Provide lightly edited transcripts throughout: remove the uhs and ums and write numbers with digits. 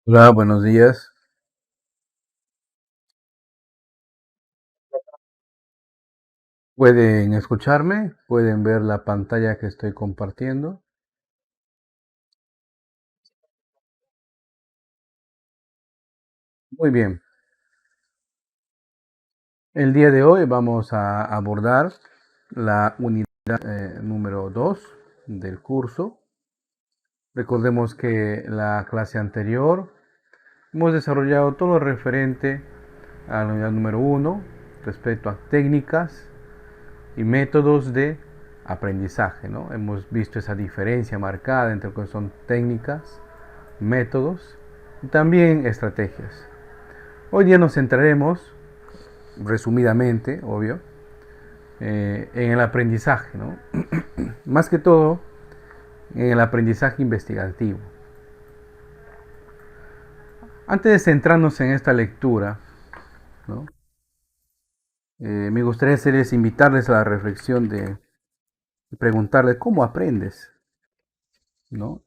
Hola, buenos días. ¿Pueden escucharme? ¿Pueden ver la pantalla que estoy compartiendo? Muy bien. El día de hoy vamos a abordar la unidad número 2 del curso. Recordemos que la clase anterior hemos desarrollado todo lo referente a la unidad número 1 respecto a técnicas y métodos de aprendizaje, ¿no? Hemos visto esa diferencia marcada entre lo que son técnicas, métodos y también estrategias. Hoy día nos centraremos, resumidamente, obvio, en el aprendizaje, ¿no? Más que todo en el aprendizaje investigativo. Antes de centrarnos en esta lectura, ¿no? Me gustaría hacerles, invitarles a la reflexión de preguntarle cómo aprendes, ¿no?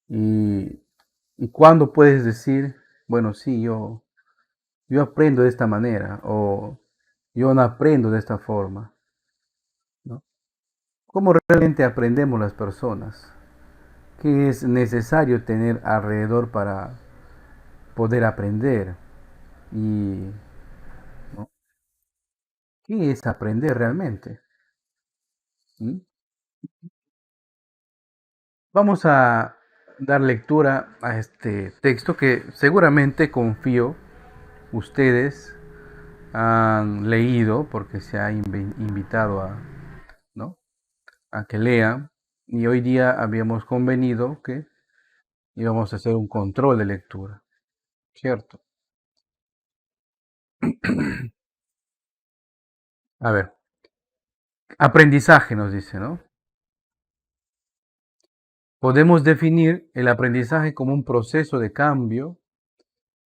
Y, y cuándo puedes decir, bueno, sí, yo aprendo de esta manera o yo no aprendo de esta forma, ¿no? ¿Cómo realmente aprendemos las personas? ¿Qué es necesario tener alrededor para poder aprender? ¿Y ¿no? qué es aprender realmente? ¿Mm? Vamos a dar lectura a este texto que seguramente confío ustedes han leído porque se ha invitado a, ¿no? a que lean. Y hoy día habíamos convenido que íbamos a hacer un control de lectura, ¿cierto? A ver, aprendizaje nos dice, ¿no? Podemos definir el aprendizaje como un proceso de cambio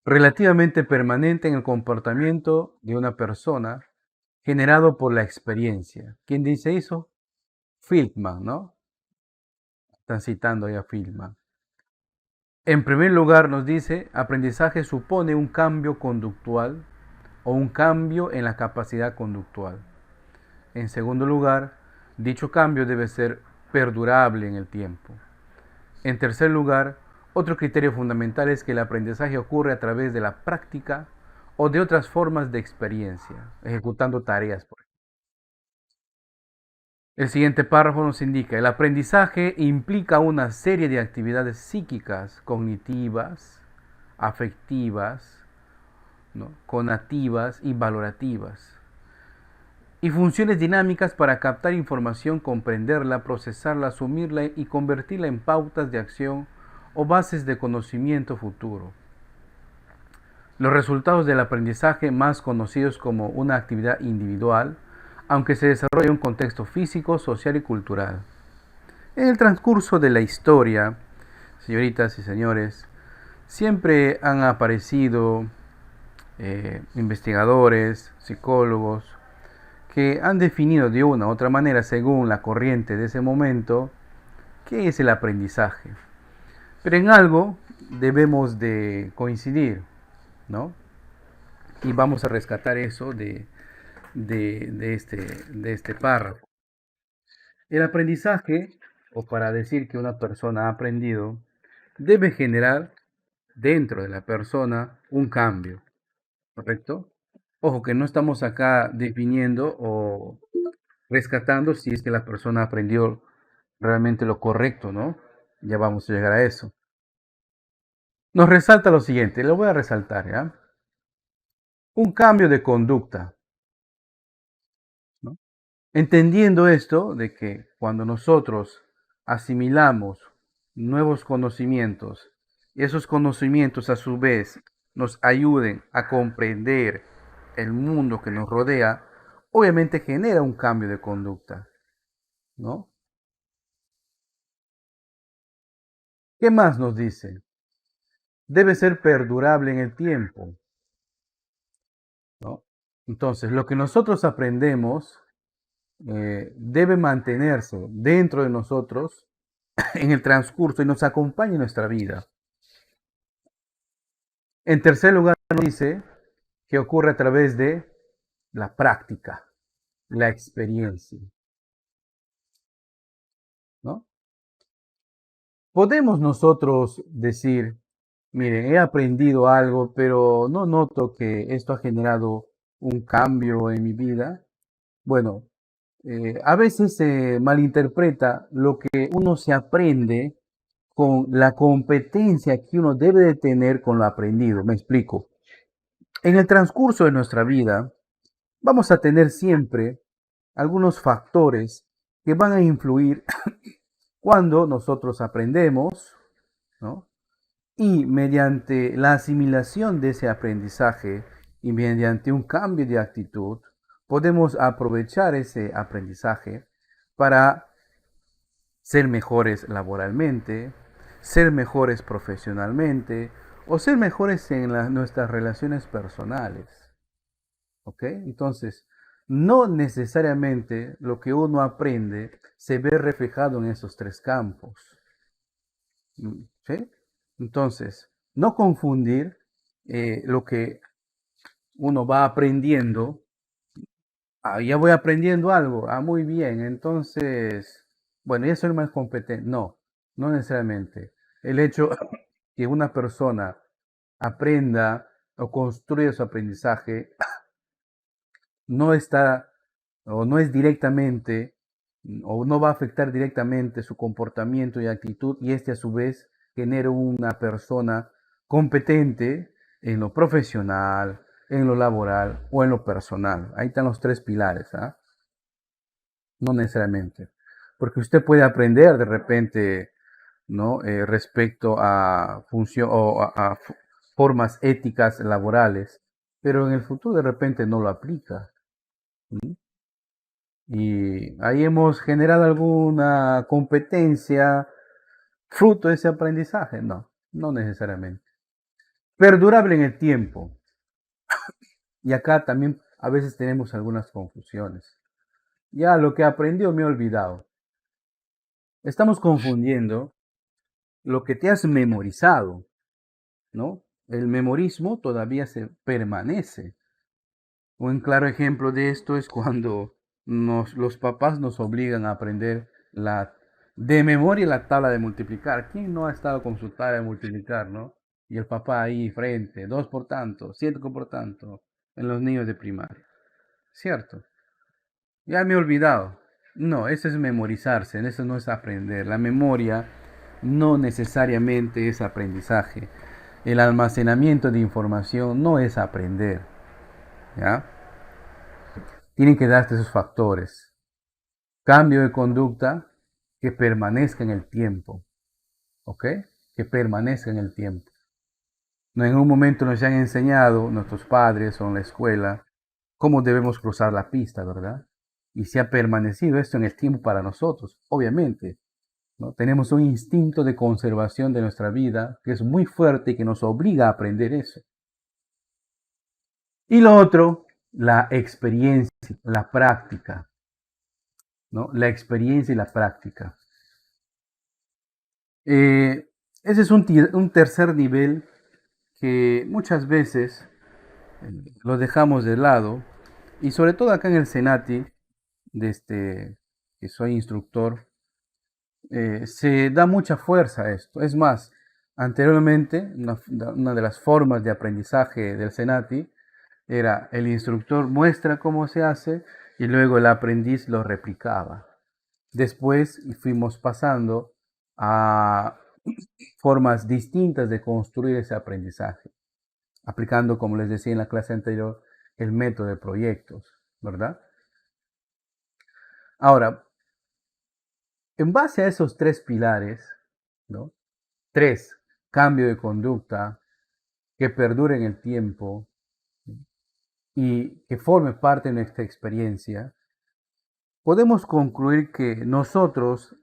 relativamente permanente en el comportamiento de una persona generado por la experiencia. ¿Quién dice eso? Feldman, ¿no? Están citando ahí a Feldman. En primer lugar nos dice, aprendizaje supone un cambio conductual o un cambio en la capacidad conductual. En segundo lugar, dicho cambio debe ser perdurable en el tiempo. En tercer lugar, otro criterio fundamental es que el aprendizaje ocurre a través de la práctica o de otras formas de experiencia, ejecutando tareas. El siguiente párrafo nos indica, el aprendizaje implica una serie de actividades psíquicas, cognitivas, afectivas, ¿no? conativas y valorativas, y funciones dinámicas para captar información, comprenderla, procesarla, asumirla y convertirla en pautas de acción o bases de conocimiento futuro. Los resultados del aprendizaje, más conocidos como una actividad individual, aunque se desarrolla en un contexto físico, social y cultural. En el transcurso de la historia, señoritas y señores, siempre han aparecido investigadores, psicólogos, que han definido de una u otra manera, según la corriente de ese momento, qué es el aprendizaje. Pero en algo debemos de coincidir, ¿no? Y vamos a rescatar eso de este párrafo. El aprendizaje, o para decir que una persona ha aprendido, debe generar dentro de la persona un cambio, ¿correcto? Ojo, que no estamos acá definiendo o rescatando si es que la persona aprendió realmente lo correcto, ¿no? Ya vamos a llegar a eso. Nos resalta lo siguiente, lo voy a resaltar, ¿ya? Un cambio de conducta, ¿no? Entendiendo esto de que cuando nosotros asimilamos nuevos conocimientos, esos conocimientos a su vez nos ayuden a comprender el mundo que nos rodea, obviamente genera un cambio de conducta, ¿no? ¿Qué más nos dice? Debe ser perdurable en el tiempo, ¿no? Entonces, lo que nosotros aprendemos debe mantenerse dentro de nosotros en el transcurso y nos acompaña en nuestra vida. En tercer lugar, nos dice que ocurre a través de la práctica, la experiencia, ¿no? Podemos nosotros decir, miren, he aprendido algo, pero no noto que esto ha generado un cambio en mi vida. Bueno, a veces se malinterpreta lo que uno se aprende con la competencia que uno debe de tener con lo aprendido. Me explico. En el transcurso de nuestra vida, vamos a tener siempre algunos factores que van a influir cuando nosotros aprendemos, ¿no? Y mediante la asimilación de ese aprendizaje y mediante un cambio de actitud, podemos aprovechar ese aprendizaje para ser mejores laboralmente, ser mejores profesionalmente o ser mejores en nuestras relaciones personales. ¿Ok? Entonces, no necesariamente lo que uno aprende se ve reflejado en esos tres campos. ¿Sí? Entonces, no confundir lo que uno va aprendiendo. Ah, ya voy aprendiendo algo. Ah, muy bien. Entonces, bueno, ya soy más competente. No, no necesariamente. El hecho que una persona aprenda o construya su aprendizaje no está o no es directamente o no va a afectar directamente su comportamiento y actitud y este a su vez genera una persona competente en lo profesional, en lo laboral o en lo personal. Ahí están los tres pilares, ¿ah? No necesariamente. Porque usted puede aprender de repente, ¿no? Respecto a función o a formas éticas laborales, pero en el futuro de repente no lo aplica. ¿Mm? Y ahí hemos generado alguna competencia fruto de ese aprendizaje. No, no necesariamente. Perdurable en el tiempo. Y acá también a veces tenemos algunas confusiones. Ya lo que aprendió me he olvidado. Estamos confundiendo lo que te has memorizado, ¿no? El memorismo todavía se permanece. Un claro ejemplo de esto es cuando los papás nos obligan a aprender de memoria la tabla de multiplicar. ¿Quién no ha estado con su tabla de multiplicar, no? Y el papá ahí frente, 2 por tanto, 7 por tanto, en los niños de primaria. ¿Cierto? Ya me he olvidado. No, eso es memorizarse, eso no es aprender. La memoria no necesariamente es aprendizaje. El almacenamiento de información no es aprender. ¿Ya? Tienen que darse esos factores. Cambio de conducta que permanezca en el tiempo. ¿Ok? Que permanezca en el tiempo. No, en un momento nos han enseñado nuestros padres o en la escuela cómo debemos cruzar la pista, ¿verdad? Y se ha permanecido esto en el tiempo para nosotros, obviamente. ¿No? Tenemos un instinto de conservación de nuestra vida que es muy fuerte y que nos obliga a aprender eso. Y lo otro, la experiencia, la práctica, ¿no? La experiencia y la práctica. Ese es un tercer nivel que muchas veces lo dejamos de lado y sobre todo acá en el Senati, que soy instructor, se da mucha fuerza a esto. Es más, anteriormente una de las formas de aprendizaje del Senati era el instructor muestra cómo se hace y luego el aprendiz lo replicaba. Después fuimos pasando a formas distintas de construir ese aprendizaje, aplicando, como les decía en la clase anterior, el método de proyectos, ¿verdad? Ahora, en base a esos tres pilares, ¿no? Tres, cambio de conducta que perdure en el tiempo y que forme parte de nuestra experiencia, podemos concluir que nosotros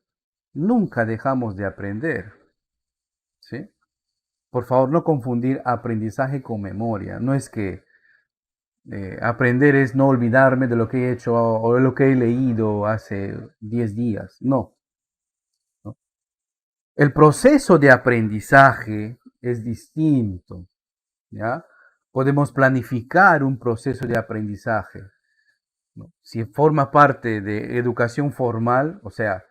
nunca dejamos de aprender, ¿sí? Por favor, no confundir aprendizaje con memoria. No es que aprender es no olvidarme de lo que he hecho o de lo que he leído hace 10 días. No, no. El proceso de aprendizaje es distinto. ¿ya? Podemos planificar un proceso de aprendizaje, ¿no? Si forma parte de educación formal, o sea,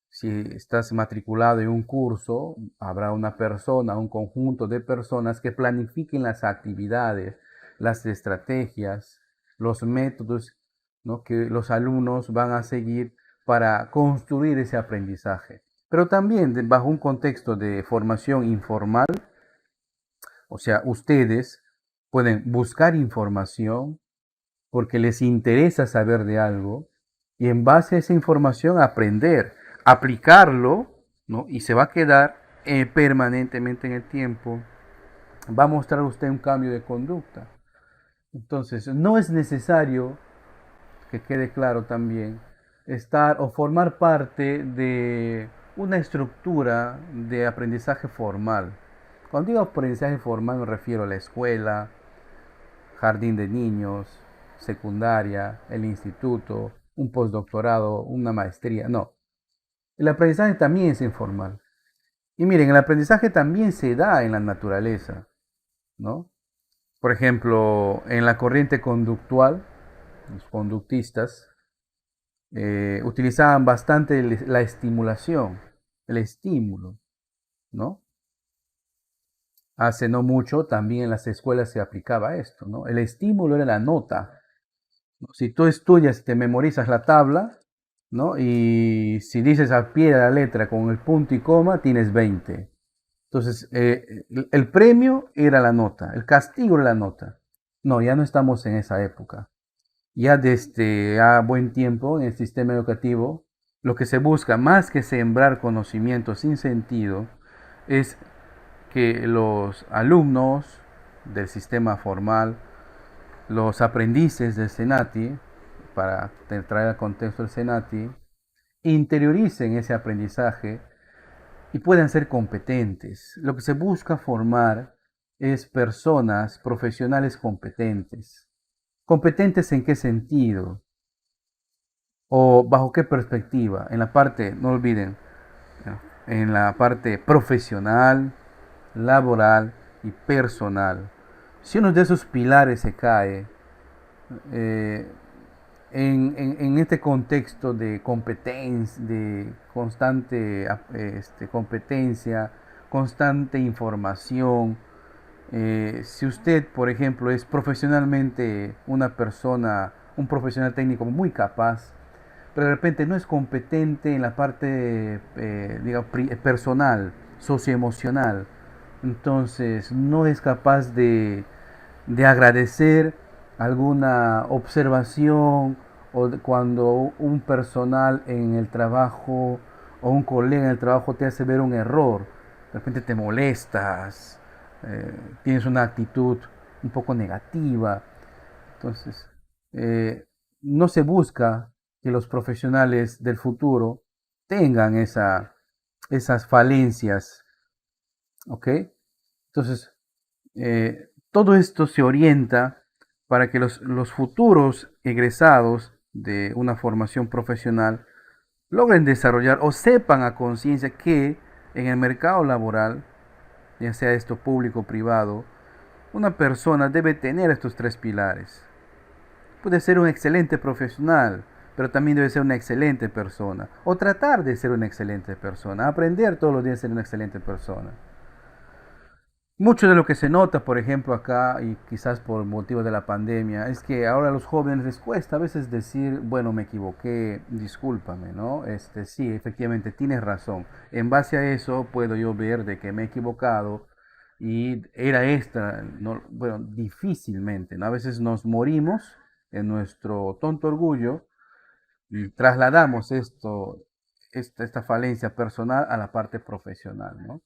si estás matriculado en un curso, habrá una persona, un conjunto de personas que planifiquen las actividades, las estrategias, los métodos, ¿no? que los alumnos van a seguir para construir ese aprendizaje. Pero también bajo un contexto de formación informal, o sea, ustedes pueden buscar información porque les interesa saber de algo y en base a esa información aprender, aplicarlo, ¿no? Y se va a quedar permanentemente en el tiempo. Va a mostrar usted un cambio de conducta. Entonces, no es necesario, que quede claro también, estar o formar parte de una estructura de aprendizaje formal. Cuando digo aprendizaje formal me refiero a la escuela, jardín de niños, secundaria, el instituto, un postdoctorado, una maestría. No, el aprendizaje también es informal. Y miren, el aprendizaje también se da en la naturaleza, ¿no? Por ejemplo, en la corriente conductual, los conductistas utilizaban bastante la estimulación, el estímulo, ¿no? Hace no mucho también en las escuelas se aplicaba esto, ¿no? El estímulo era la nota. Si tú estudias, te memorizas la tabla, ¿no? Y si dices al pie de la letra con el punto y coma, tienes 20. Entonces, el premio era la nota, el castigo era la nota. No, ya no estamos en esa época. Ya desde a buen tiempo en el sistema educativo, lo que se busca, más que sembrar conocimiento sin sentido, es que los alumnos del sistema formal, los aprendices del SENATI, para traer al contexto el SENATI, interioricen ese aprendizaje y puedan ser competentes. Lo que se busca formar es personas profesionales competentes. ¿Competentes en qué sentido? ¿O bajo qué perspectiva? En la parte, no olviden, en la parte profesional, laboral y personal. Si uno de esos pilares se cae, eh, en este contexto de competencia, de constante competencia, constante información, si usted, por ejemplo, es profesionalmente una persona, un profesional técnico muy capaz, pero de repente no es competente en la parte digamos, personal, socioemocional, entonces no es capaz de agradecer alguna observación o cuando un personal en el trabajo o un colega en el trabajo te hace ver un error, de repente te molestas, tienes una actitud un poco negativa. Entonces, eh, no se busca que los profesionales del futuro tengan esas falencias, ¿ok? Entonces, todo esto se orienta para que los futuros egresados de una formación profesional logren desarrollar o sepan a conciencia que en el mercado laboral, ya sea esto público o privado, una persona debe tener estos tres pilares. Puede ser un excelente profesional, pero también debe ser una excelente persona. O tratar de ser una excelente persona. Aprender todos los días a ser una excelente persona. Mucho de lo que se nota, por ejemplo, acá, y quizás por motivo de la pandemia, es que ahora a los jóvenes les cuesta a veces decir, bueno, me equivoqué, discúlpame, ¿no? Sí, efectivamente, tienes razón. En base a eso puedo yo ver de que me he equivocado y era esta, no, bueno, difícilmente, ¿no? A veces nos morimos en nuestro tonto orgullo y trasladamos esta falencia personal a la parte profesional, ¿no?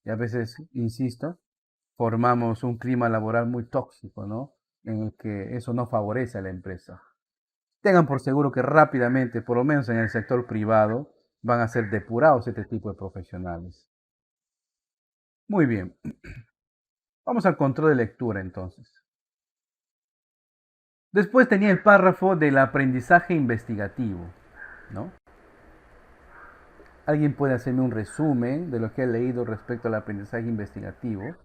Y a veces, insisto, formamos un clima laboral muy tóxico, ¿no? En el que eso no favorece a la empresa. Tengan por seguro que rápidamente, por lo menos en el sector privado, van a ser depurados este tipo de profesionales. Muy bien, vamos al control de lectura entonces. Después tenía el párrafo del aprendizaje investigativo, ¿no? ¿Alguien puede hacerme un resumen de lo que ha leído respecto al aprendizaje investigativo?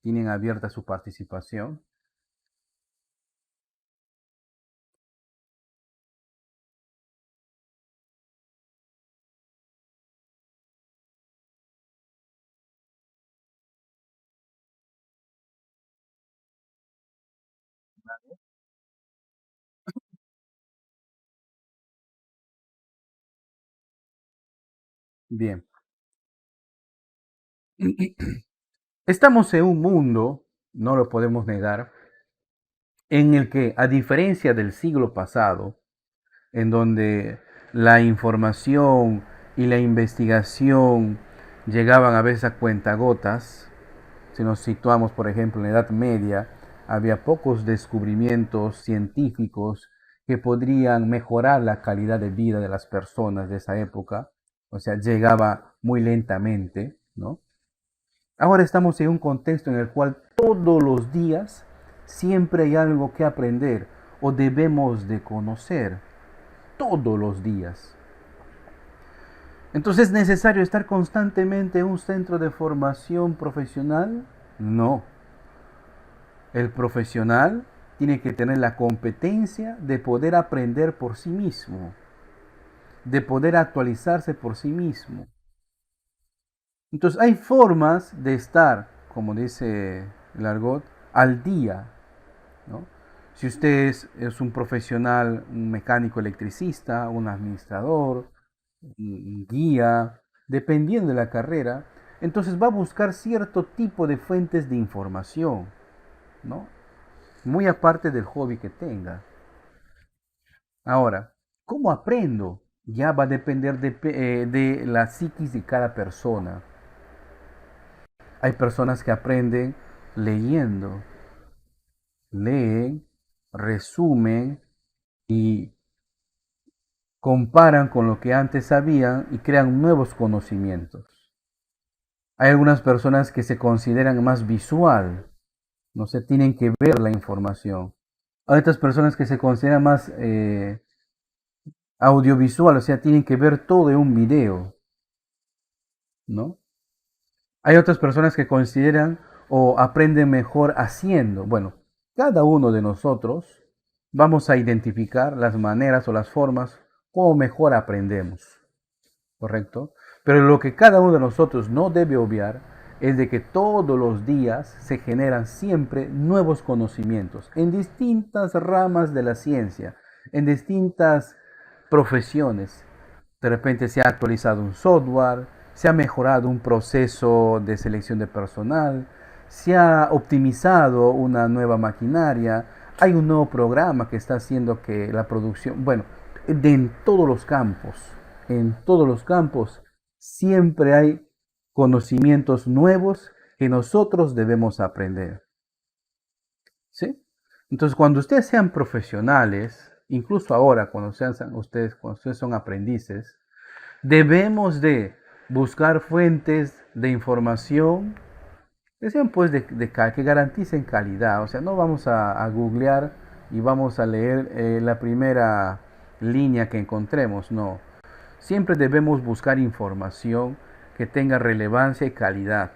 ¿Tienen abierta su participación? Bien. Estamos en un mundo, no lo podemos negar, en el que, a diferencia del siglo pasado, en donde la información y la investigación llegaban a veces a cuentagotas, si nos situamos, por ejemplo, en la Edad Media, había pocos descubrimientos científicos que podrían mejorar la calidad de vida de las personas de esa época, o sea, llegaba muy lentamente, ¿no? Ahora estamos en un contexto en el cual todos los días siempre hay algo que aprender o debemos de conocer, todos los días. Entonces, ¿es necesario estar constantemente en un centro de formación profesional? No. El profesional tiene que tener la competencia de poder aprender por sí mismo, de poder actualizarse por sí mismo. Entonces hay formas de estar, como dice el argot, al día, ¿no? Si usted es un profesional, un mecánico electricista, un administrador, un guía, dependiendo de la carrera, entonces va a buscar cierto tipo de fuentes de información, ¿no? Muy aparte del hobby que tenga. Ahora, ¿cómo aprendo? Ya va a depender de la psiquis de cada persona. Hay personas que aprenden leyendo, leen, resumen y comparan con lo que antes sabían y crean nuevos conocimientos. Hay algunas personas que se consideran más visual, no se tienen que ver la información. Hay otras personas que se consideran más audiovisual, o sea, tienen que ver todo en un video, ¿no? Hay otras personas que consideran o aprenden mejor haciendo. Bueno, cada uno de nosotros vamos a identificar las maneras o las formas como mejor aprendemos, ¿correcto? Pero lo que cada uno de nosotros no debe obviar es de que todos los días se generan siempre nuevos conocimientos en distintas ramas de la ciencia, en distintas profesiones. De repente se ha actualizado un software, se ha mejorado un proceso de selección de personal, se ha optimizado una nueva maquinaria, hay un nuevo programa que está haciendo que la producción, bueno, en en todos los campos, siempre hay conocimientos nuevos que nosotros debemos aprender. ¿Sí? Entonces, cuando ustedes sean profesionales, incluso ahora, cuando ustedes son aprendices, debemos de buscar fuentes de información que sean pues que garanticen calidad. O sea, no vamos a googlear y vamos a leer la primera línea que encontremos, no. Siempre debemos buscar información que tenga relevancia y calidad.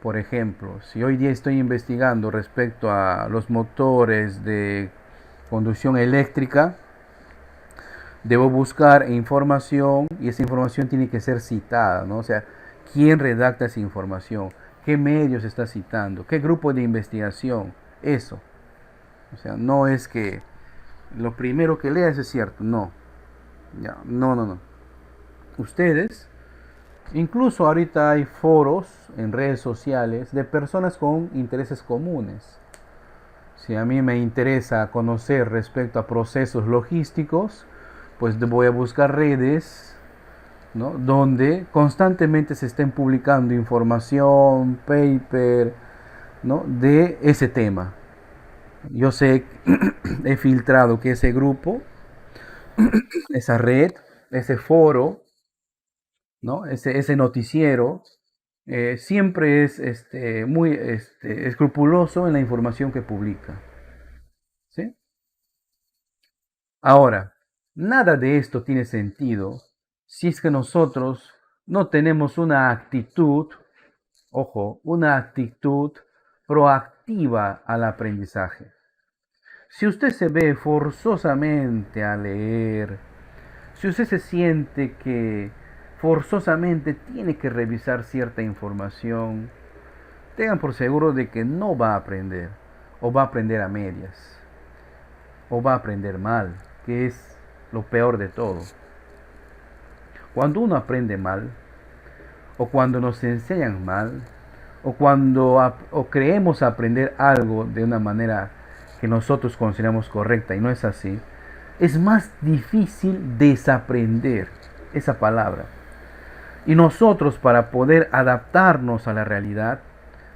Por ejemplo, si hoy día estoy investigando respecto a los motores de conducción eléctrica, debo buscar información y esa información tiene que ser citada, ¿no? O sea, ¿quién redacta esa información? ¿Qué medios está citando? ¿Qué grupo de investigación? Eso. O sea, no es que lo primero que leas es cierto, no. Ya, no, no, no. Ustedes, incluso ahorita hay foros en redes sociales de personas con intereses comunes. Si a mí me interesa conocer respecto a procesos logísticos, pues voy a buscar redes, ¿no? Donde constantemente se estén publicando información, paper, ¿no? De ese tema. Yo sé, he filtrado que ese grupo, esa red, ese foro, ¿no? Ese noticiero, siempre es muy escrupuloso en la información que publica. ¿Sí? Ahora, nada de esto tiene sentido si es que nosotros no tenemos una actitud Ojo, una actitud proactiva al aprendizaje. Si usted se ve forzosamente a leer, si usted se siente que forzosamente tiene que revisar cierta información, tengan por seguro de que no va a aprender, o va a aprender a medias, o va a aprender mal, que es lo peor de todo. Cuando uno aprende mal, o cuando nos enseñan mal, o cuando o creemos aprender algo de una manera que nosotros consideramos correcta y no es así, es más difícil desaprender esa palabra. Y nosotros, para poder adaptarnos a la realidad,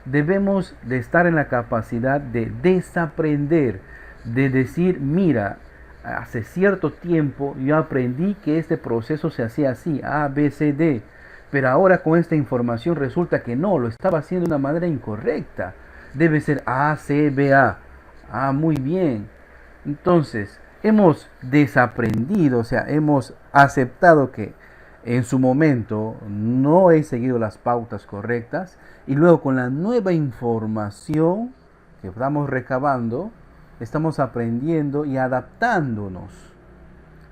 debemos de estar en la capacidad de desaprender, de decir, mira, hace cierto tiempo yo aprendí que este proceso se hacía así, A, B, C, D, pero ahora con esta información resulta que no, lo estaba haciendo de una manera incorrecta. Debe ser A, C, B, A. Ah, muy bien. Entonces, hemos desaprendido, o sea, hemos aceptado que en su momento no he seguido las pautas correctas y luego con la nueva información que estamos recabando, estamos aprendiendo y adaptándonos.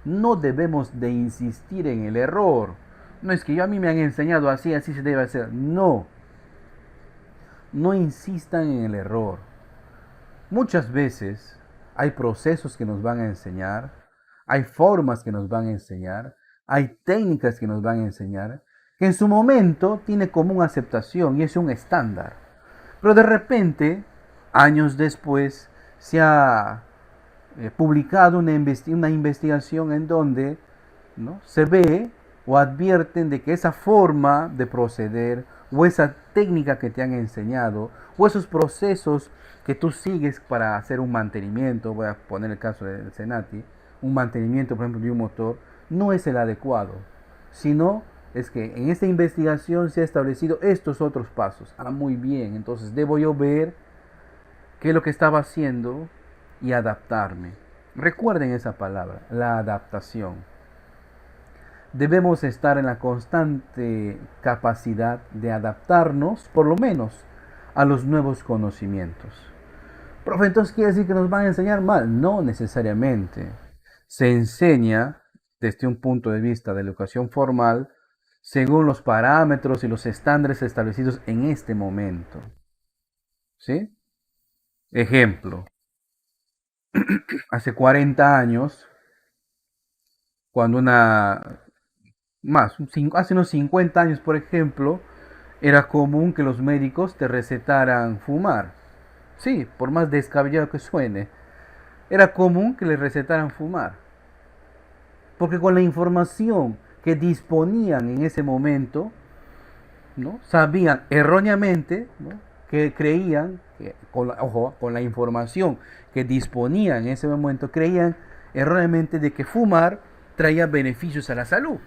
No debemos de insistir en el error. No es que a mí me han enseñado así, así se debe hacer. No, no insistan en el error. Muchas veces hay procesos que nos van a enseñar, hay formas que nos van a enseñar, hay técnicas que nos van a enseñar, que en su momento tiene común aceptación y es un estándar. Pero de repente, años después, se ha publicado una investigación en donde, ¿no?, se ve o advierten de que esa forma de proceder o esa técnica que te han enseñado o esos procesos que tú sigues para hacer un mantenimiento, voy a poner el caso del Senati, un mantenimiento por ejemplo de un motor, no es el adecuado, sino es que en esta investigación se ha establecido estos otros pasos. Ah, muy bien, entonces debo yo ver qué es lo que estaba haciendo y adaptarme. Recuerden esa palabra, la adaptación. Debemos estar en la constante capacidad de adaptarnos, por lo menos, a los nuevos conocimientos. Profe, entonces quiere decir que nos van a enseñar mal. No necesariamente. Se enseña desde un punto de vista de la educación formal según los parámetros y los estándares establecidos en este momento. ¿Sí? Ejemplo, hace 40 años, cuando hace unos 50 años, por ejemplo, era común que los médicos te recetaran fumar. Sí, por más descabellado que suene, era común que les recetaran fumar. Porque con la información que disponían en ese momento, ¿no?, sabían erróneamente, ¿no?, que creían, que, ojo, con la información que disponían en ese momento, creían erróneamente de que fumar traía beneficios a la salud.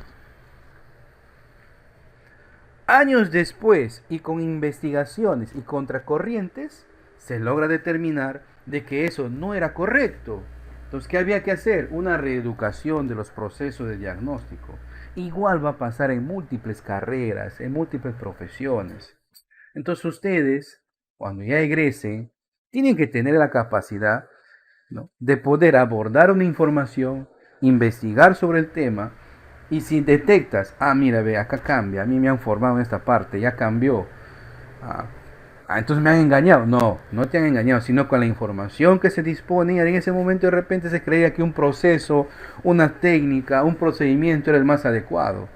Años después y con investigaciones y contracorrientes, se logra determinar de que eso no era correcto. Entonces, ¿qué había que hacer? Una reeducación de los procesos de diagnóstico. Igual va a pasar en múltiples carreras, en múltiples profesiones. Entonces ustedes, cuando ya egresen, tienen que tener la capacidad, ¿no?, de poder abordar una información, investigar sobre el tema, y si detectas, ah, mira, ve, acá cambia, a mí me han formado en esta parte, ya cambió, ah, entonces me han engañado. No, no te han engañado, sino con la información que se disponía en ese momento de repente se creía que un proceso, una técnica, un procedimiento era el más adecuado.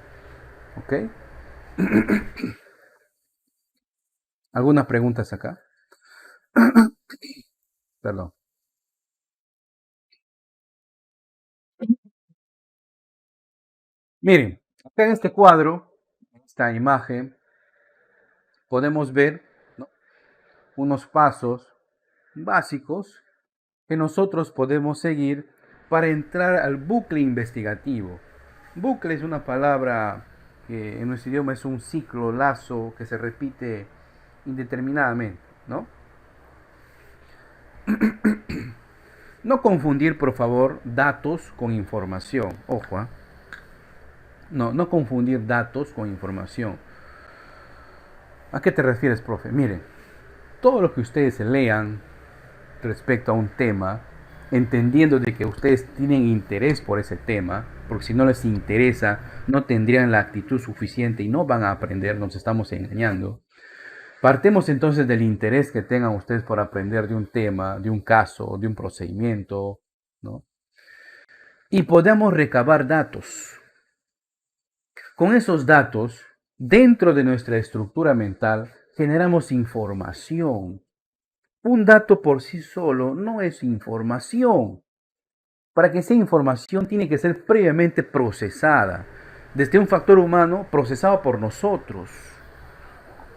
¿Ok? ¿Algunas preguntas acá? Perdón. Miren, acá en este cuadro, en esta imagen, podemos ver, ¿no?, unos pasos básicos que nosotros podemos seguir para entrar al bucle investigativo. Bucle es una palabra que en nuestro idioma es un ciclo, lazo, que se repite indeterminadamente, ¿no? No confundir, por favor, datos con información. Ojo, ¿eh? No confundir datos con información. ¿A qué te refieres, profe? Miren, todo lo que ustedes lean respecto a un tema, entendiendo de que ustedes tienen interés por ese tema, porque si no les interesa, no tendrían la actitud suficiente y no van a aprender, nos estamos engañando. Partemos entonces del interés que tengan ustedes por aprender de un tema, de un caso, de un procedimiento, ¿no? Y podemos recabar datos. Con esos datos, dentro de nuestra estructura mental, generamos información. Un dato por sí solo no es información. Para que sea información tiene que ser previamente procesada, desde un factor humano procesado por nosotros,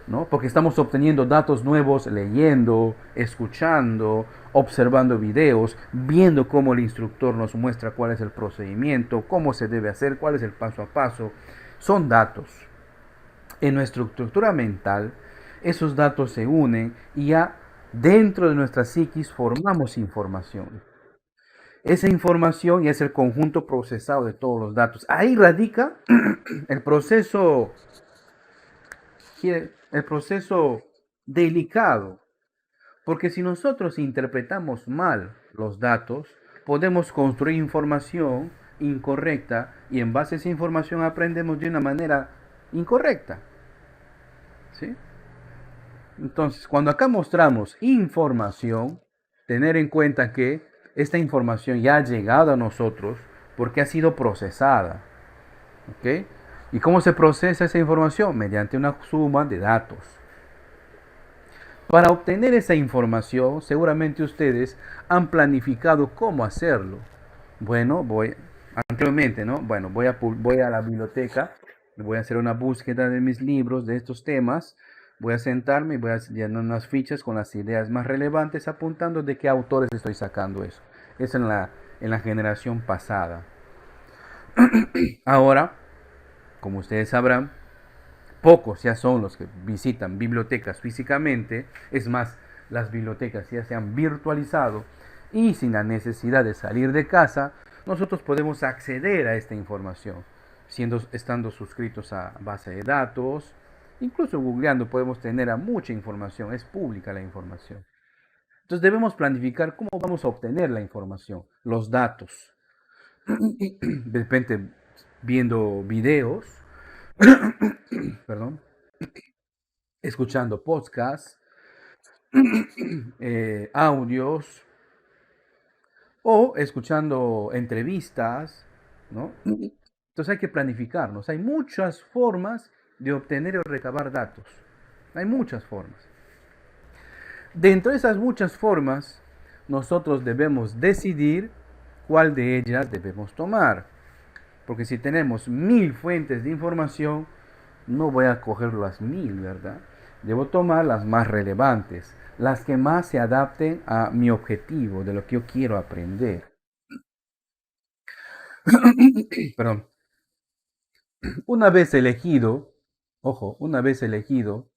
¿no? Porque estamos obteniendo datos nuevos leyendo, escuchando, observando videos, viendo cómo el instructor nos muestra cuál es el procedimiento, cómo se debe hacer, cuál es el paso a paso. Son datos. En nuestra estructura mental, esos datos se unen y ya dentro de nuestra psiquis formamos información. Esa información ya es el conjunto procesado de todos los datos. Ahí radica el proceso, el proceso delicado, porque si nosotros interpretamos mal los datos, podemos construir información incorrecta y en base a esa información aprendemos de una manera incorrecta. ¿Sí? Entonces, cuando acá mostramos información, tener en cuenta que esta información ya ha llegado a nosotros porque ha sido procesada. ¿Ok? ¿Y cómo se procesa esa información? Mediante una suma de datos. Para obtener esa información, seguramente ustedes han planificado cómo hacerlo. Bueno, anteriormente, ¿no? Bueno, voy a la biblioteca, voy a hacer una búsqueda de mis libros de estos temas, voy a sentarme y voy a llenar unas fichas con las ideas más relevantes, apuntando de qué autores estoy sacando eso. Es en la generación pasada. Ahora, como ustedes sabrán, pocos ya son los que visitan bibliotecas físicamente. Es más, las bibliotecas ya se han virtualizado y sin la necesidad de salir de casa, nosotros podemos acceder a esta información, estando suscritos a base de datos, incluso googleando podemos tener a mucha información, es pública la información. Entonces debemos planificar cómo vamos a obtener la información, los datos. De repente viendo videos, perdón, escuchando podcasts, audios o escuchando entrevistas, ¿no? Entonces hay que planificarnos. Hay muchas formas de obtener o recabar datos. Hay muchas formas. Dentro de esas muchas formas, nosotros debemos decidir cuál de ellas debemos tomar. Porque si tenemos 1000 fuentes de información, no voy a coger las 1000, ¿verdad? Debo tomar las más relevantes, las que más se adapten a mi objetivo, de lo que yo quiero aprender. Perdón. Una vez elegido, ojo, una vez elegido,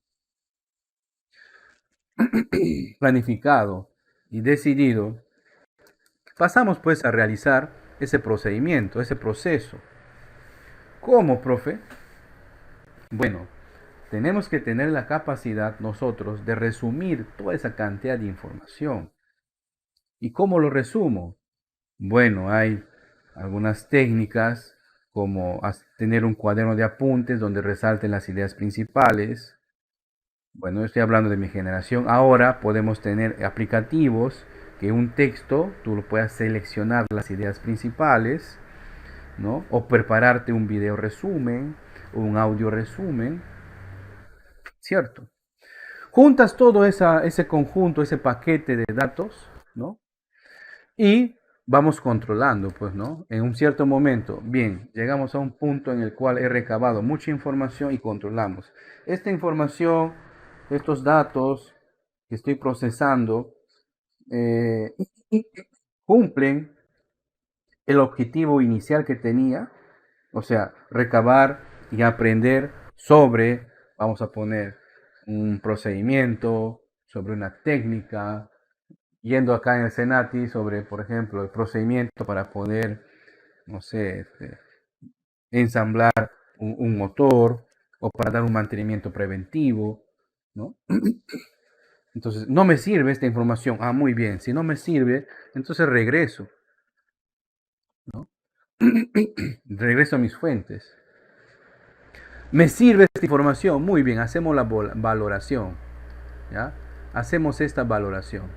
planificado y decidido, pasamos pues a realizar ese procedimiento, ese proceso. ¿Cómo, profe? Bueno, tenemos que tener la capacidad nosotros de resumir toda esa cantidad de información. ¿Y cómo lo resumo? Bueno, hay algunas técnicas como tener un cuaderno de apuntes donde resalten las ideas principales. Bueno, estoy hablando de mi generación. Ahora podemos tener aplicativos que un texto tú lo puedas seleccionar las ideas principales, ¿no? O prepararte un video resumen o un audio resumen, ¿cierto? Juntas todo ese conjunto, ese paquete de datos, ¿no? Y vamos controlando, pues, ¿no? En un cierto momento, bien, llegamos a un punto en el cual he recabado mucha información y controlamos. Esta información, estos datos que estoy procesando, eh, cumplen el objetivo inicial que tenía, o sea, recabar y aprender sobre, vamos a poner, un procedimiento, sobre una técnica, yendo acá en el Senati sobre, por ejemplo, el procedimiento para poder, no sé, ensamblar un motor o para dar un mantenimiento preventivo. ¿no? Entonces, no me sirve esta información. Ah, muy bien. Si no me sirve, entonces regreso, ¿no? Regreso a mis fuentes. Me sirve esta información. Muy bien, hacemos la valoración, ¿ya? Hacemos esta valoración.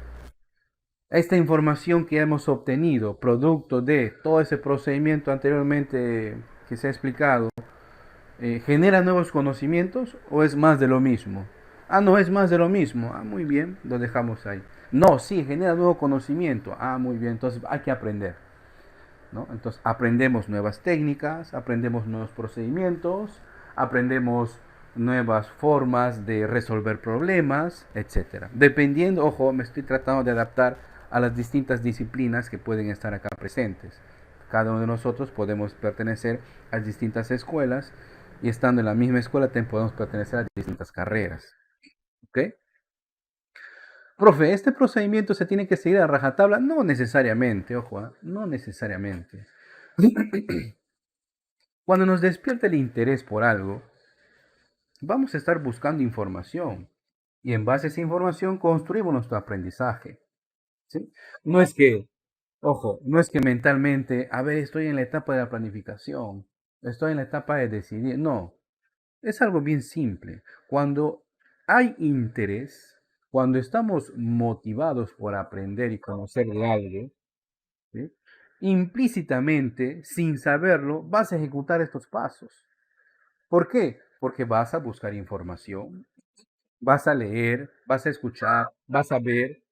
Esta información que hemos obtenido, producto de todo ese procedimiento anteriormente que se ha explicado, ¿genera nuevos conocimientos o es más de lo mismo? Ah, no, es más de lo mismo. Ah, muy bien, lo dejamos ahí. No, sí, genera nuevo conocimiento. Ah, muy bien, entonces hay que aprender, ¿no? Entonces aprendemos nuevas técnicas, aprendemos nuevos procedimientos, aprendemos nuevas formas de resolver problemas, etcétera. Dependiendo, ojo, me estoy tratando de adaptar a las distintas disciplinas que pueden estar acá presentes. Cada uno de nosotros podemos pertenecer a distintas escuelas y estando en la misma escuela también podemos pertenecer a distintas carreras. ¿Ok? Profe, ¿este procedimiento se tiene que seguir a rajatabla? No necesariamente, ojo, no necesariamente. Cuando nos despierta el interés por algo, vamos a estar buscando información y en base a esa información construimos nuestro aprendizaje. ¿Sí? No es que, ojo, no es que mentalmente, a ver, estoy en la etapa de la planificación, estoy en la etapa de decidir. No, es algo bien simple. Cuando hay interés, cuando estamos motivados por aprender y conocer de algo, ¿sí? Implícitamente, sin saberlo, vas a ejecutar estos pasos. ¿Por qué? Porque vas a buscar información, vas a leer, vas a escuchar, vas a ver,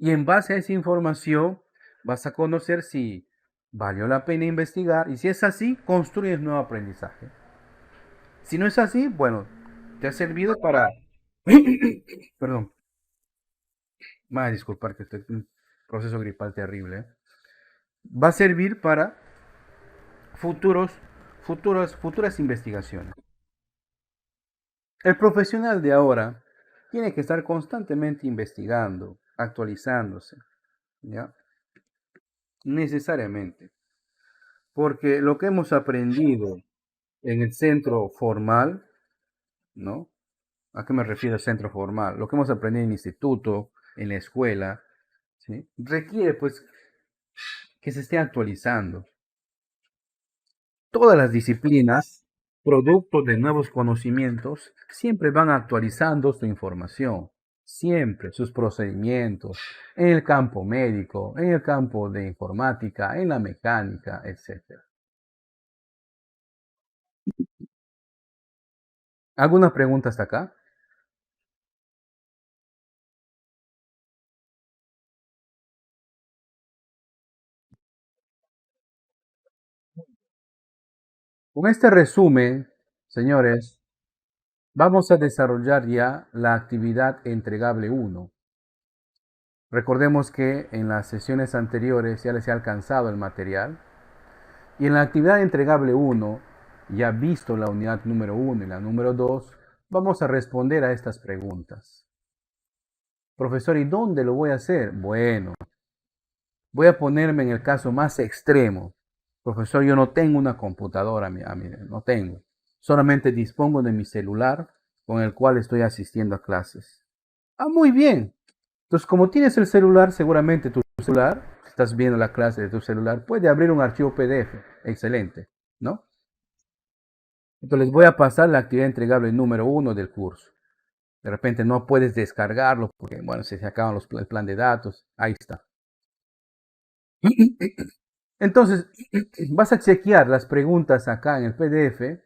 y en base a esa información vas a conocer si valió la pena investigar, y si es así, construyes nuevo aprendizaje. Si no es así, bueno, te ha servido para... Perdón, me va a disculpar que estoy en un proceso gripal terrible. Va a servir para futuras investigaciones. El profesional de ahora tiene que estar constantemente investigando, actualizándose, ¿ya? Necesariamente. Porque lo que hemos aprendido en el centro formal, ¿no? ¿A qué me refiero al centro formal? Lo que hemos aprendido en el instituto, en la escuela, ¿sí? Requiere pues que se esté actualizando. Todas las disciplinas, producto de nuevos conocimientos, siempre van actualizando su información, siempre sus procedimientos, en el campo médico, en el campo de informática, en la mecánica, etc. ¿Alguna pregunta hasta acá? Con este resumen, señores, vamos a desarrollar ya la actividad entregable 1. Recordemos que en las sesiones anteriores ya les he alcanzado el material. Y en la actividad entregable 1, ya visto la unidad número 1 y la número 2, vamos a responder a estas preguntas. Profesor, ¿y dónde lo voy a hacer? Bueno, voy a ponerme en el caso más extremo. Profesor, yo no tengo una computadora, no tengo. Solamente dispongo de mi celular con el cual estoy asistiendo a clases. Ah, muy bien. Entonces, como tienes el celular, seguramente tu celular, si estás viendo la clase de tu celular, puede abrir un archivo PDF. Excelente, ¿no? Entonces les voy a pasar la actividad entregable número 1 del curso. De repente no puedes descargarlo porque, bueno, se acaban el plan de datos. Ahí está. Entonces, vas a chequear las preguntas acá en el PDF,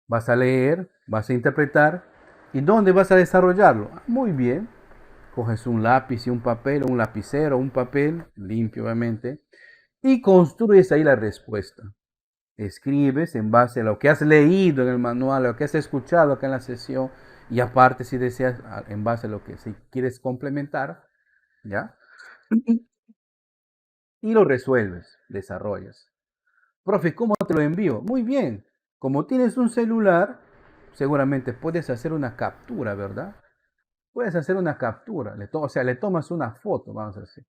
vas a leer, vas a interpretar y dónde vas a desarrollarlo. Muy bien. Coges un lápiz y un papel, un lapicero, un papel limpio obviamente, y construyes ahí la respuesta. Escribes en base a lo que has leído en el manual, a lo que has escuchado acá en la sesión, y aparte si deseas, en base a lo que si quieres complementar, ¿ya? Y lo resuelves, desarrollas. Profe, ¿cómo te lo envío? Muy bien, como tienes un celular, seguramente puedes hacer una captura, ¿verdad? Puedes hacer una captura, o sea, le tomas una foto, vamos a decir,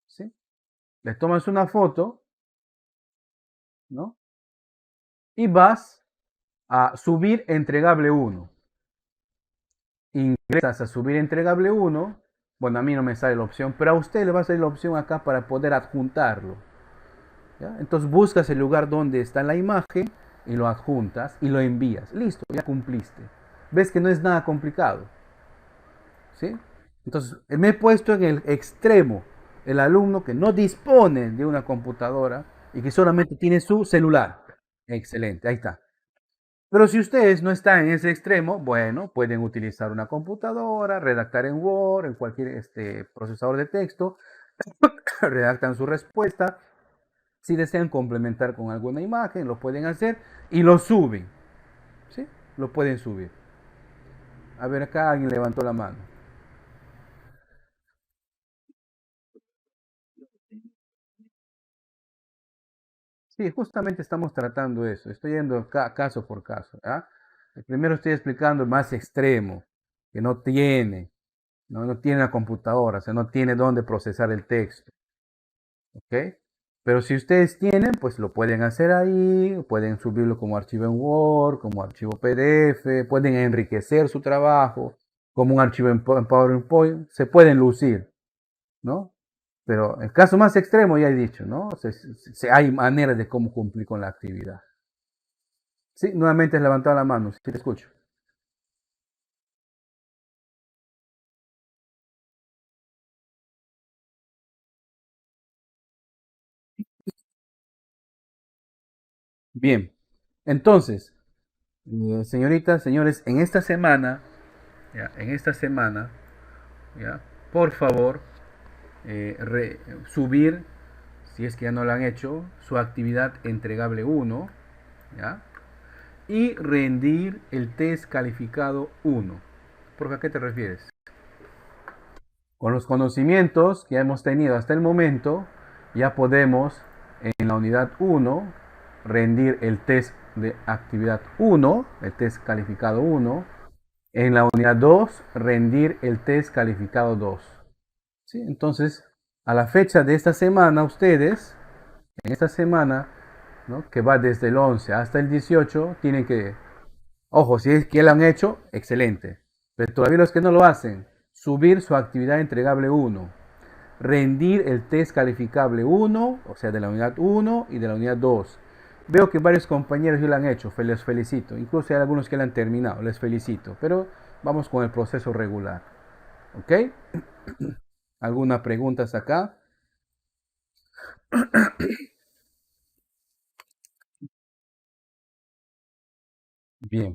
¿sí? Le tomas una foto, ¿no? Y vas a subir entregable 1. ingresas a subir entregable 1, bueno, a mí no me sale la opción, pero a usted le va a salir la opción acá para poder adjuntarlo. ¿Ya? Entonces buscas el lugar donde está la imagen y lo adjuntas y lo envías. Listo, ya cumpliste. Ves que no es nada complicado. ¿Sí? Entonces, me he puesto en el extremo, el alumno que no dispone de una computadora y que solamente tiene su celular. Excelente, ahí está. Pero si ustedes no están en ese extremo, bueno, pueden utilizar una computadora, redactar en Word, en cualquier procesador de texto, redactan su respuesta. Si desean complementar con alguna imagen, lo pueden hacer y lo suben. ¿Sí? Lo pueden subir. A ver, acá alguien levantó la mano. Sí, justamente estamos tratando eso. Estoy yendo caso por caso. ¿Ah? Primero estoy explicando el más extremo, que no tiene, no tiene la computadora, o sea, no tiene dónde procesar el texto. ¿Ok? Pero si ustedes tienen, pues lo pueden hacer ahí, pueden subirlo como archivo en Word, como archivo PDF, pueden enriquecer su trabajo como un archivo en PowerPoint, se pueden lucir, ¿no? Pero el caso más extremo ya he dicho, ¿no? Hay maneras de cómo cumplir con la actividad. Sí, nuevamente has levantado la mano, si te escucho. Bien, entonces, señoritas, señores, en esta semana, ya, por favor, subir, si es que ya no lo han hecho, su actividad entregable 1, ¿ya? Y rendir el test calificado 1. ¿Por qué te refieres? Con los conocimientos que hemos tenido hasta el momento, ya podemos en la unidad 1 rendir el test de actividad 1, el test calificado 1. En la unidad 2 rendir el test calificado 2. ¿Sí? Entonces, a la fecha de esta semana, ustedes, en esta semana, ¿no? Que va desde el 11 hasta el 18, tienen que, ojo, si es que lo han hecho, excelente. Pero todavía los que no lo hacen, subir su actividad entregable 1, rendir el test calificable 1, o sea, de la unidad 1 y de la unidad 2. Veo que varios compañeros ya lo han hecho, les felicito. Incluso hay algunos que lo han terminado, les felicito. Pero vamos con el proceso regular. ¿Ok? ¿Alguna pregunta hasta acá? Bien.